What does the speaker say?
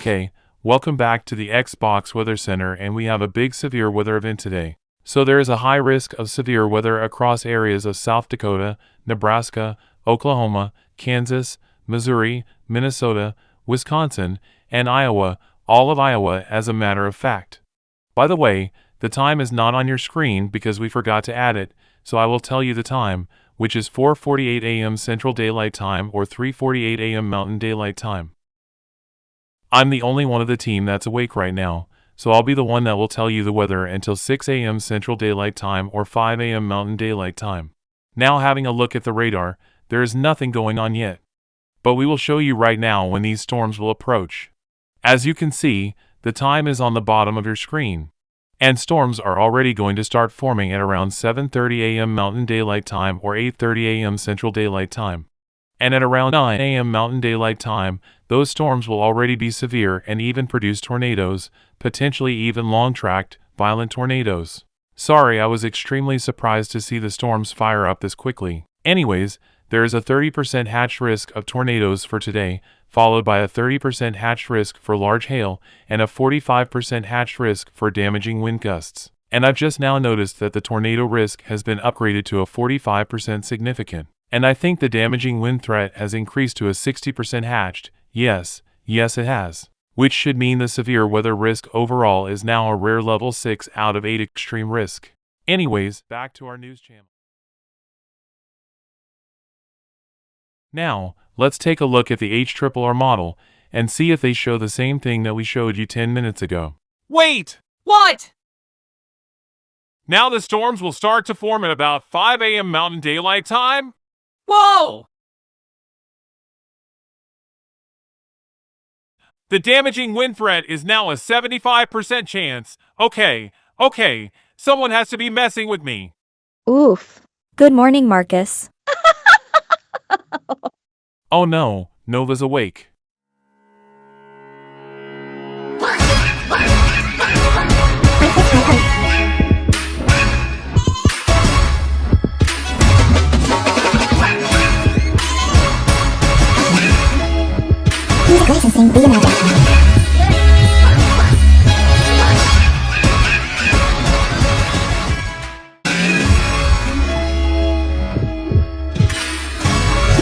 Okay, welcome back to the Xbox Weather Center, and we have a big severe weather event today. So there is a high risk of severe weather across areas of South Dakota, Nebraska, Oklahoma, Kansas, Missouri, Minnesota, Wisconsin, and Iowa, all of Iowa as a matter of fact. By the way, the time is not on your screen because we forgot to add it, so I will tell you the time, which is 4:48 a.m. Central Daylight Time or 3:48 a.m. Mountain Daylight Time. I'm the only one of the team that's awake right now, so I'll be the one that will tell you the weather until 6 a.m. Central Daylight Time or 5 a.m. Mountain Daylight Time. Now having a look at the radar, there is nothing going on yet. But we will show you right now when these storms will approach. As you can see, the time is on the bottom of your screen. And storms are already going to start forming at around 7:30 a.m. Mountain Daylight Time or 8:30 a.m. Central Daylight Time. And at around 9 a.m. Mountain Daylight Time, those storms will already be severe and even produce tornadoes, potentially even long-tracked, violent tornadoes. Sorry, I was extremely surprised to see the storms fire up this quickly. Anyways, there is a 30% hatched risk of tornadoes for today, followed by a 30% hatched risk for large hail, and a 45% hatched risk for damaging wind gusts. And I've just now noticed that the tornado risk has been upgraded to a 45% significant. And I think the damaging wind threat has increased to a 60% hatched. Yes, it has. Which should mean the severe weather risk overall is now a rare level 6 out of 8 extreme risk. Anyways, back to our news channel. Now, let's take a look at the HRRR model and see if they show the same thing that we showed you 10 minutes ago. Wait! What? Now the storms will start to form at about 5 a.m. Mountain Daylight Time? Whoa! The damaging wind threat is now a 75% chance. Okay, someone has to be messing with me. Oof. Good morning, Marcus. Oh no, Nova's awake. Music licensing reimagined.